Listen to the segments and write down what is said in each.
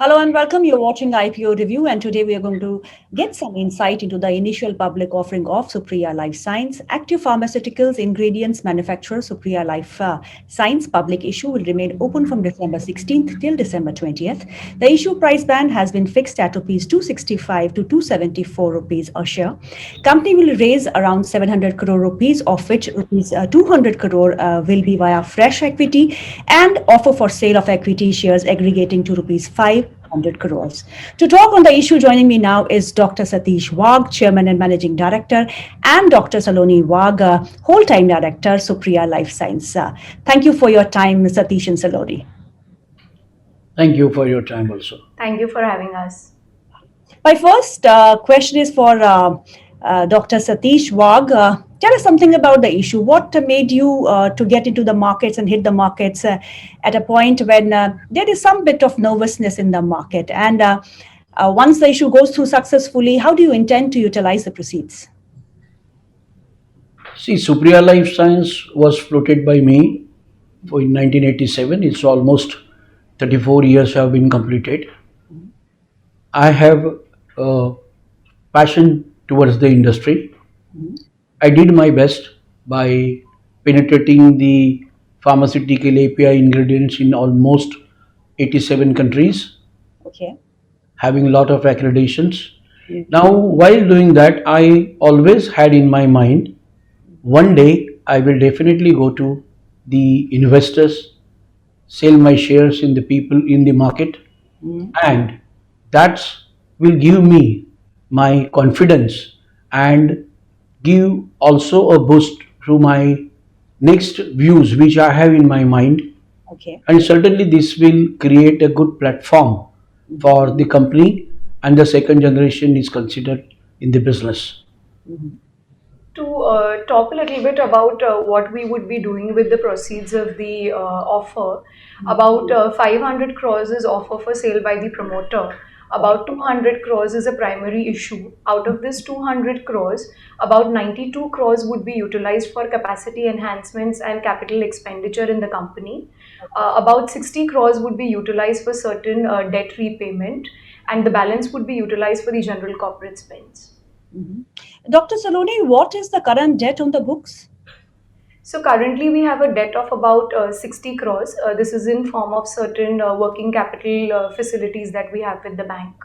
Hello and welcome. You're watching IPO Review, and today we are going to get some insight into the initial public offering of Supriya Life Science. Active Pharmaceuticals Ingredients Manufacturer Supriya Life Science public issue will remain open from December 16th till December 20th. The issue price band has been fixed at rupees 265 to 274 rupees a share. Company will raise around 700 crore rupees, of which rupees 200 crore will be via fresh equity and offer for sale of equity shares aggregating to rupees 500 crores. To talk on the issue, joining me now is Dr. Satish Wagh, Chairman and Managing Director, and Dr. Saloni Wagh, Whole-Time Director, Supriya Life Science. Thank you for your time, Satish and Saloni. Thank you for your time also. Thank you for having us. My first question is for Dr. Satish Wagh. Tell us something about the issue. What made you to get into the markets and hit the markets at a point when there is some bit of nervousness in the market? And once the issue goes through successfully, how do you intend to utilize the proceeds? See, Supriya Life Science was floated by me in 1987. It's almost 34 years have been completed. I have a passion towards the industry. I did my best by penetrating the pharmaceutical API ingredients in almost 87 countries, Okay. having a lot of accreditations. Now, while doing that, I always had in my mind one day I will definitely go to the investors, sell my shares in the people in the market, and that will give me my confidence and give also a boost to my next views which I have in my mind, Okay. and certainly this will create a good platform for the company, and the second generation is considered in the business. To talk a little bit about what we would be doing with the proceeds of the offer, about 500 crores is offer for sale by the promoter. About 200 crores is a primary issue. Out of this 200 crores, about 92 crores would be utilized for capacity enhancements and capital expenditure in the company. About 60 crores would be utilized for certain debt repayment, and the balance would be utilized for the general corporate spends. Dr. Saloni, what is the current debt on the books? So currently we have a debt of about 60 crores. This is in form of certain working capital facilities that we have with the bank.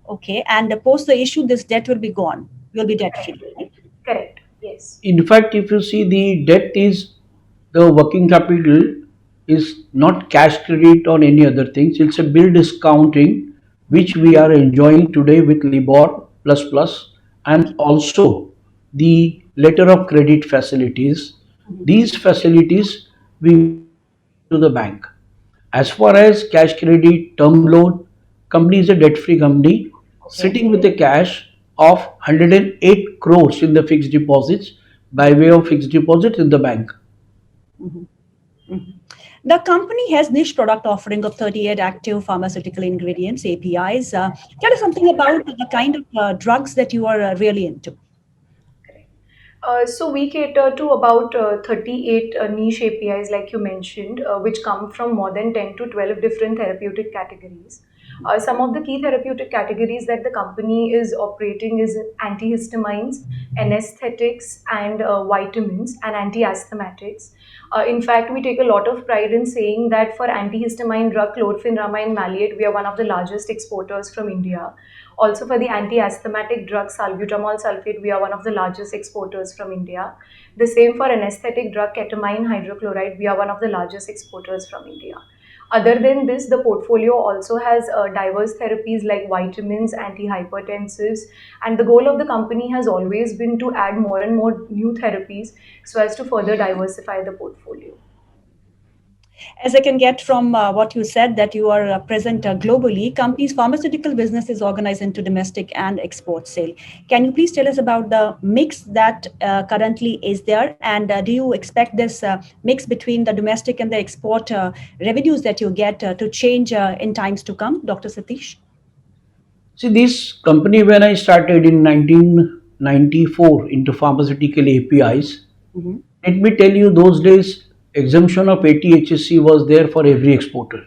Okay. And post the issue, this debt will be gone. You'll be debt free, right? Correct. Yes. In fact, if you see the debt is the working capital is not cash credit on any other things. It's a bill discounting which we are enjoying today with Libor plus plus, and also the letter of credit facilities. These facilities we to the bank. As far as cash credit, term loan, company is a debt-free company Okay. sitting with a cash of 108 crores in the fixed deposits by way of fixed deposits in the bank. The company has niche product offering of 38 active pharmaceutical ingredients, APIs. Tell us something about the kind of drugs that you are really into. So we cater to about 38 niche APIs, like you mentioned, which come from more than 10 to 12 different therapeutic categories. Some of the key therapeutic categories that the company is operating is antihistamines, anesthetics, and vitamins and anti-asthmatics. In fact, we take a lot of pride in saying that for antihistamine drug chlorpheniramine maleate, we are one of the largest exporters from India. Also, for the anti-asthmatic drug salbutamol sulfate, we are one of the largest exporters from India. The same for anesthetic drug ketamine hydrochloride, we are one of the largest exporters from India. Other than this, the portfolio also has diverse therapies like vitamins, antihypertensives, and the goal of the company has always been to add more and more new therapies so as to further diversify the portfolio. As I can get from what you said, that you are present globally, company's pharmaceutical business is organized into domestic and export sale. Can you please tell us about the mix that currently is there? And do you expect this mix between the domestic and the export revenues that you get to change in times to come, Dr. Satish? See, this company when I started in 1994 into pharmaceutical APIs, Mm-hmm. let me tell you those days exemption of 80 HSC was there for every exporter.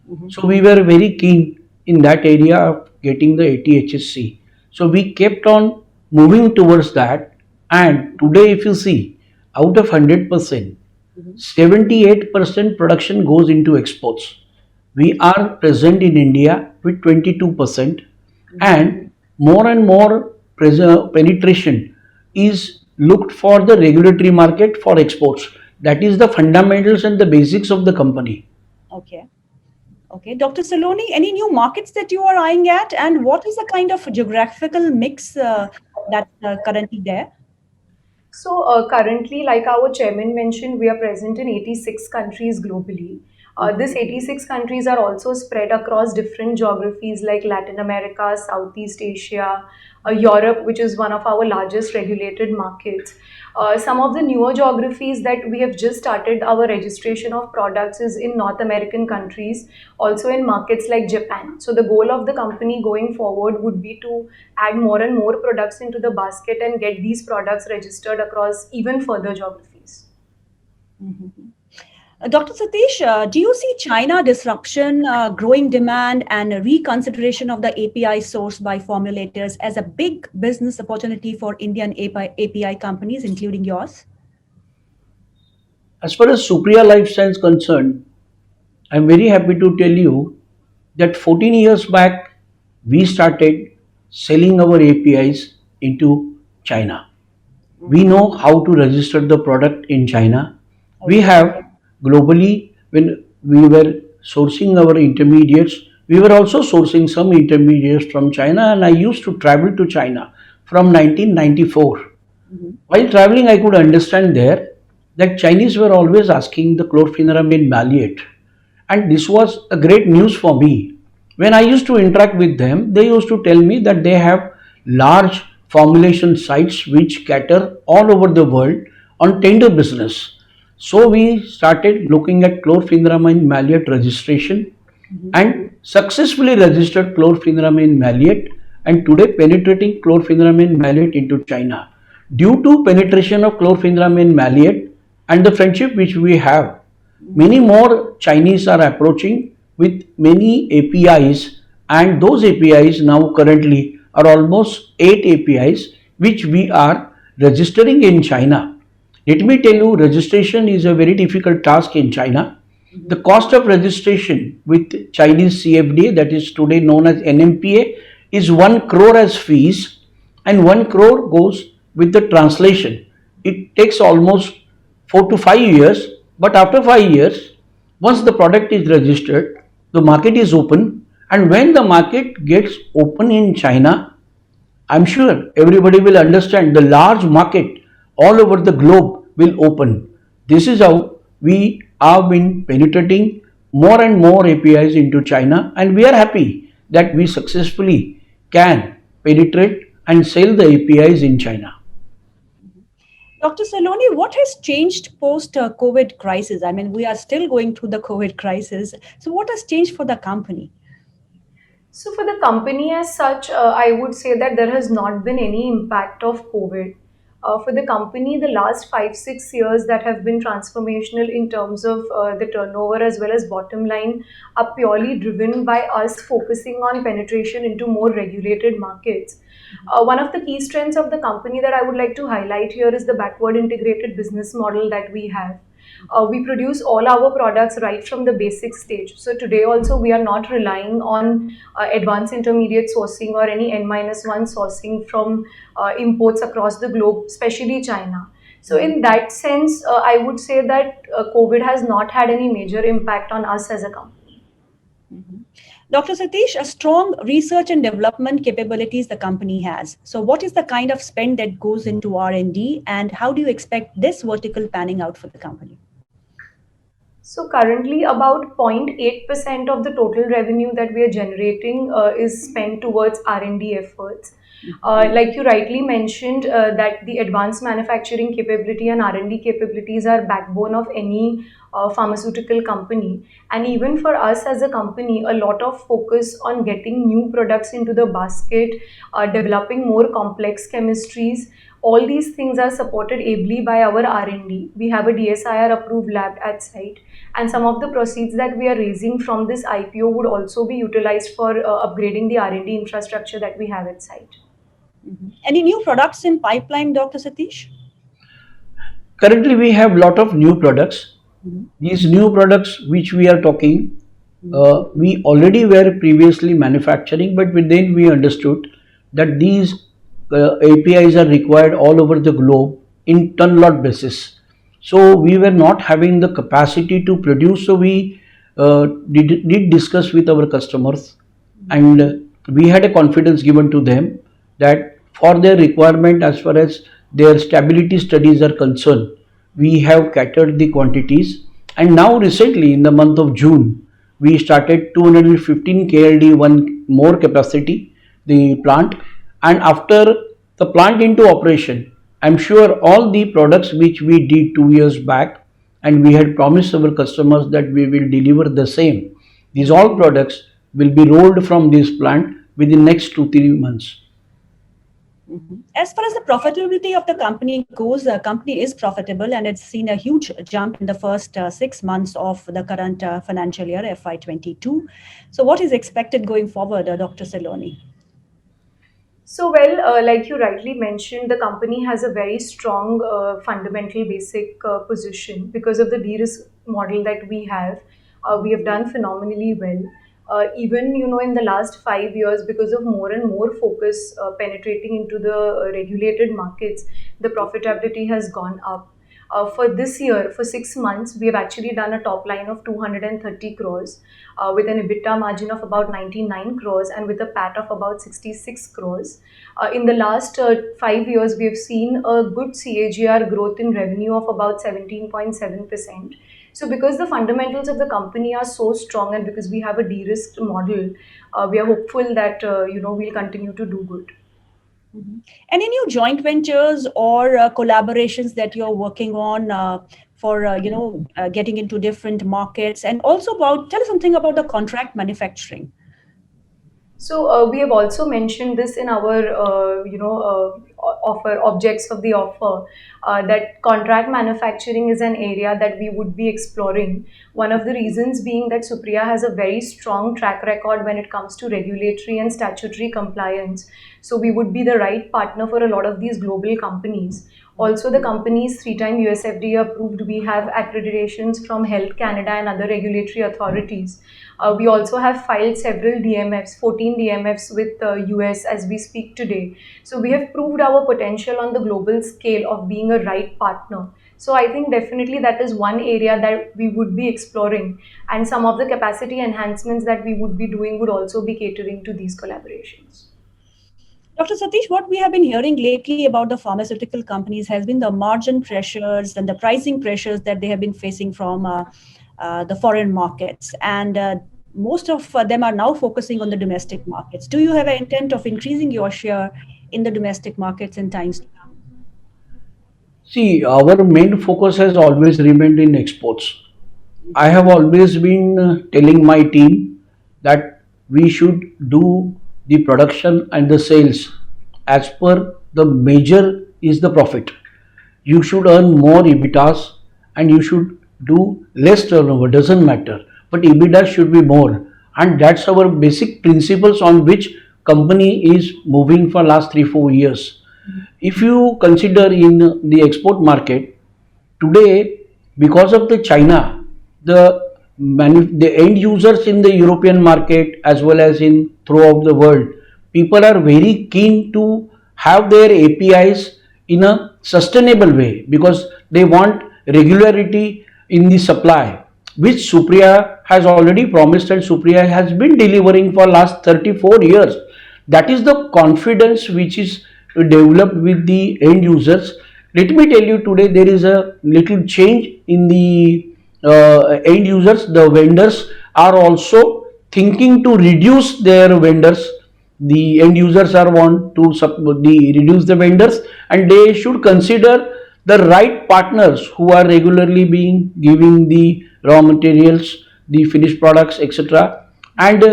Mm-hmm. So we were very keen in that area of getting the ATHSC. So we kept on moving towards that. And today, if you see, out of 100%, 78% production goes into exports. We are present in India with 22%, and more penetration is looked for the regulatory market for exports. That is the fundamentals and the basics of the company. Okay. Okay. Dr. Saloni, any new markets that you are eyeing at, and what is the kind of geographical mix that's currently there? So currently, like our chairman mentioned, we are present in 86 countries globally. These 86 countries are also spread across different geographies like Latin America, Southeast Asia, Europe, which is one of our largest regulated markets. Some of the newer geographies that we have just started our registration of products is in North American countries, also in markets like Japan. So the goal of the company going forward would be to add more and more products into the basket and get these products registered across even further geographies. Dr. Satish, do you see China disruption, growing demand, and a reconsideration of the API sourced by formulators as a big business opportunity for Indian API companies, including yours? As far as Supriya Life Science concerned, I'm very happy to tell you that 14 years back we started selling our APIs into China. We know how to register the product in China. We Okay. have globally, when we were sourcing our intermediates, we were also sourcing some intermediates from China, and I used to travel to China from 1994. Mhm. While traveling, I could understand there that Chinese were always asking the chlorpheniramine maleate, and this was a great news for me. When I used to interact with them, they used to tell me that they have large formulation sites which cater all over the world on tender business. So we started looking at chlorpheniramine maleate registration and successfully registered chlorpheniramine maleate, and today penetrating chlorpheniramine maleate into China. Due to penetration of chlorpheniramine maleate and the friendship which we have, many more Chinese are approaching with many APIs, and those APIs now currently are almost 8 APIs which we are registering in China. Let me tell you, registration is a very difficult task in China. The cost of registration with Chinese CFDA, that is today known as NMPA, is 1 crore as fees, and 1 crore goes with the translation. It takes almost 4 to 5 years, but after 5 years, once the product is registered, the market is open, and when the market gets open in China, I'm sure everybody will understand the large market all over the globe will open. This is how we have been penetrating more and more APIs into China, and we are happy that we successfully can penetrate and sell the APIs in China. Dr. Saloni, what has changed post COVID crisis? I mean, we are still going through the COVID crisis. So, what has changed for the company? So, for the company as such, I would say that there has not been any impact of COVID. For the company, the last 5, 6 years that have been transformational in terms of the turnover as well as bottom line are purely driven by us focusing on penetration into more regulated markets. One of the key strengths of the company that I would like to highlight here is the backward integrated business model that we have. We produce all our products right from the basic stage. So today also we are not relying on advanced intermediate sourcing or any N-1 sourcing from imports across the globe, especially China. So in that sense, I would say that COVID has not had any major impact on us as a company. Dr. Satish, a strong research and development capabilities the company has. So, what is the kind of spend that goes into R&D, and how do you expect this vertical panning out for the company? So currently, about 0.8% of the total revenue that we are generating is spent towards R&D efforts. Like you rightly mentioned, that the advanced manufacturing capability and R&D capabilities are backbone of any pharmaceutical company. And even for us as a company, a lot of focus on getting new products into the basket, developing more complex chemistries, all these things are supported ably by our R&D. We have a DSIR approved lab at site, and some of the proceeds that we are raising from this IPO would also be utilized for upgrading the R&D infrastructure that we have at site. Any new products in pipeline, Dr. Satish? Currently, we have lot of new products. These new products which we are talking, we already were previously manufacturing, but then we understood that these APIs are required all over the globe in ton lot basis. So we were not having the capacity to produce. So we did discuss with our customers, and we had a confidence given to them that for their requirement as far as their stability studies are concerned, we have catered the quantities. And now recently in the month of June, we started 215 KLD, one more capacity, the plant. And after the plant into operation, I'm sure all the products which we did 2 years back, and we had promised our customers that we will deliver the same, these all products will be rolled from this plant within next 2 3 months. As far as the profitability of the company goes, the company is profitable and it's seen a huge jump in the first 6 months of the current financial year, FY22. So, what is expected going forward, Dr. Saloni? So, well, like you rightly mentioned, the company has a very strong fundamental basic position because of the de-risk model that we have. We have done phenomenally well. Even in the last 5 years, because of more and more focus penetrating into the regulated markets, the profitability has gone up. For this year, for 6 months, we have actually done a top line of 230 crores with an EBITDA margin of about 99 crores and with a PAT of about 66 crores. In the last 5 years, we have seen a good CAGR growth in revenue of about 17.7%. So, because the fundamentals of the company are so strong and because we have a de-risked model, we are hopeful that we'll continue to do good. Any new joint ventures or collaborations that you're working on for getting into different markets, and also tell us something about the contract manufacturing. So we have also mentioned this in our, offer objects of the offer, that contract manufacturing is an area that we would be exploring. One of the reasons being that Supriya has a very strong track record when it comes to regulatory and statutory compliance. So we would be the right partner for a lot of these global companies. Also, the company is 3-time USFDA approved. We have accreditations from Health Canada and other regulatory authorities. We also have filed several DMFs, 14 DMFs with US as we speak today. So we have proved our potential on the global scale of being a right partner. So I think definitely that is one area that we would be exploring, and some of the capacity enhancements that we would be doing would also be catering to these collaborations. Dr. Satish, what we have been hearing lately about the pharmaceutical companies has been the margin pressures and the pricing pressures that they have been facing from the foreign markets. And most of them are now focusing on the domestic markets. Do you have an intent of increasing your share in the domestic markets in times to come? See, our main focus has always remained in exports. I have always been telling my team that we should do the production and the sales as per the measure is the profit. You should earn more EBITDAs and you should do less turnover, doesn't matter. But EBITDA should be more. And that's our basic principles on which company is moving for last 3 4 years. If you consider in the export market, today, because of the China, the end users in the European market as well as in throughout the world, people are very keen to have their APIs in a sustainable way because they want regularity in the supply, which Supriya has already promised and Supriya has been delivering for last 34 years. That is the confidence which is developed with the end users. Let me tell you, today there is a little change in the end users. The vendors are also thinking to reduce their vendors. The end users are want to reduce the vendors, and they should consider the right partners who are regularly being giving the raw materials, the finished products, etc. And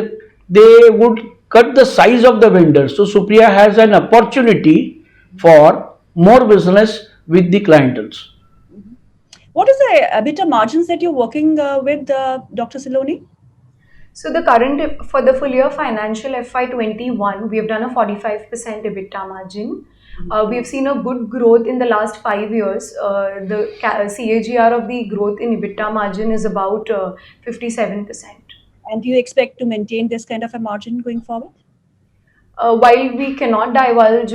they would cut the size of the vendors. So Supriya has an opportunity for more business with the clientels. What is the EBITDA margins that you're working with, Dr. Saloni? So the current for the full year financial FY21, we have done a 45% EBITDA margin. We have seen a good growth in the last 5 years. The CAGR of the growth in EBITDA margin is about 57%. And do you expect to maintain this kind of a margin going forward? While we cannot divulge,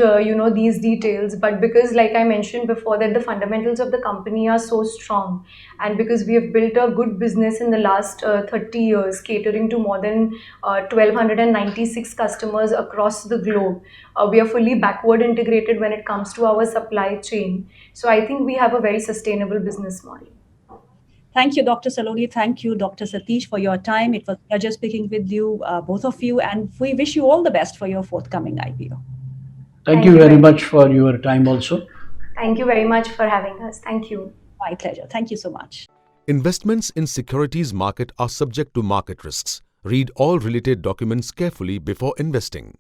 these details, but because, like I mentioned before, that the fundamentals of the company are so strong, and because we have built a good business in the last 30 years, catering to more than 1,296 customers across the globe, we are fully backward integrated when it comes to our supply chain. So I think we have a very sustainable business model. Thank you, Dr. Saloni. Thank you, Dr. Satish, for your time. It was a pleasure speaking with you, both of you, and we wish you all the best for your forthcoming IPO. Thank you very much for your time also. Thank you very much for having us. Thank you. My pleasure. Thank you so much. Investments in securities market are subject to market risks. Read all related documents carefully before investing.